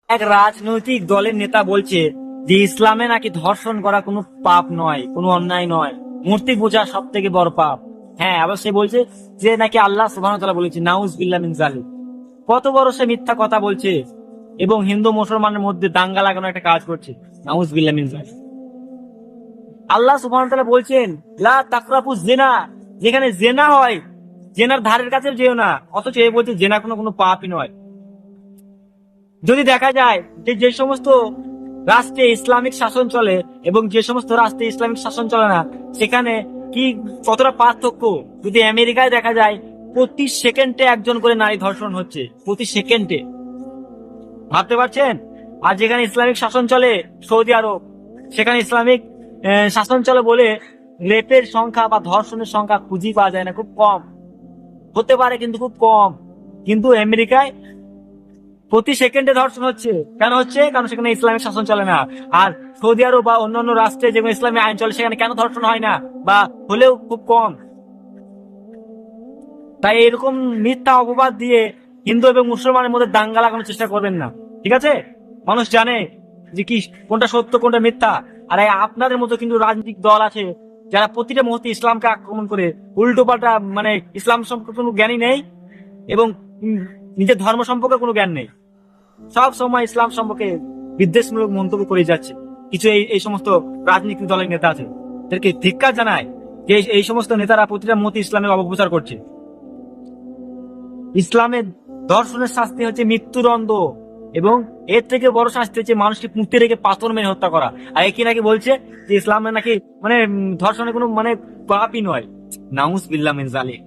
এক রাজনৈতিক দলের নেতা বলছে যে ইসলামে নাকি ধর্ষণ করা কোনো পাপ নয়, কোনো অন্যায় নয়, মূর্তি পূজা সব থেকে বড় পাপ। হ্যাঁ, আবার সে বলছে যে নাকি আল্লাহ সুবহানাহু ওয়া তাআলা বলেছে নাউজ বিল্লাহ মিন জালিক। কত বড় সে মিথ্যা কথা বলছে এবং হিন্দু মুসলমানের মধ্যে দাঙ্গা লাগানো একটা কাজ করছে। নাউজ বিল্লাহ মিন জালিক। আল্লাহ সুবহানাহু ওয়া তাআলা বলছেন লা তাকরাবু জিনা, যেখানে জেনা হয় জেনার ধারের কাছে যেও না, অথচ এ বলছে জেনা কোনো কোনো পাপই নয়। যদি দেখা যায় যে যে সমস্ত রাষ্ট্রে ইসলামিক শাসন চলে এবং যে সমস্ত রাষ্ট্রে ইসলামিক শাসন চলে না, সেখানে কি কতটা পার্থক্য। যদি আমেরিকায় দেখা যায় প্রতি সেকেন্ডে একজন করে নারী ধর্ষণ হচ্ছে, প্রতি সেকেন্ডে, ভাবতে পারছেন? আর যেখানে ইসলামিক শাসন চলে সৌদি আরব, সেখানে ইসলামিক শাসন চলে বলে রেপের সংখ্যা বা ধর্ষণের সংখ্যা খুঁজেই পাওয়া যায় না, খুব কম। হতে পারে কিন্তু খুব কম। কিন্তু আমেরিকায় প্রতি সেকেন্ডে ধর্ষণ হচ্ছে। কেন হচ্ছে? কারণ সেখানে ইসলামিক শাসন চলে না। আর সৌদি আরব বা অন্যান্য রাষ্ট্রে যেখানে ইসলামী আইন চলে সেখানে কেন ধর্ষণ হয় না, বা হলেও খুব কম। তাই এরকম মিথ্যা অপবাদ দিয়ে হিন্দু এবং মুসলমানের মধ্যে দাঙ্গা লাগানোর চেষ্টা করবেন না, ঠিক আছে? মানুষ জানে যে কি কোনটা সত্য কোনটা মিথ্যা। আর এই আপনাদের মতো কিন্তু রাজনৈতিক দল আছে যারা প্রতিটা মুহূর্তে ইসলামকে আক্রমণ করে, উল্টো পাল্টা, মানে ইসলাম সম্পর্কে কোনো জ্ঞানই নেই এবং নিজের ধর্ম সম্পর্কে কোনো জ্ঞান নেই। সব সময় ইসলাম সম্পর্কে বিদ্বেষমূলক মন্তব্য করে যাচ্ছে। কিছু এই এই সমস্ত রাজনৈতিক দলের নেতা আছে, তাদেরকে ধিক্কার জানায় যে এই সমস্ত নেতারা প্রতিটা মতে ইসলামের অপপ্রচার করছে। ইসলামের ধর্ষণের শাস্তি হচ্ছে মৃত্যুদণ্ড, এবং এর থেকে বড় শাস্তি হচ্ছে মানুষকে পুঁতে রেখে পাথর মেরে হত্যা করা। আর একই নাকি বলছে যে ইসলামে নাকি মানে ধর্ষণের কোনো মানে পাপই নয়। নাউজ বিল্লাহ মিন জালিক।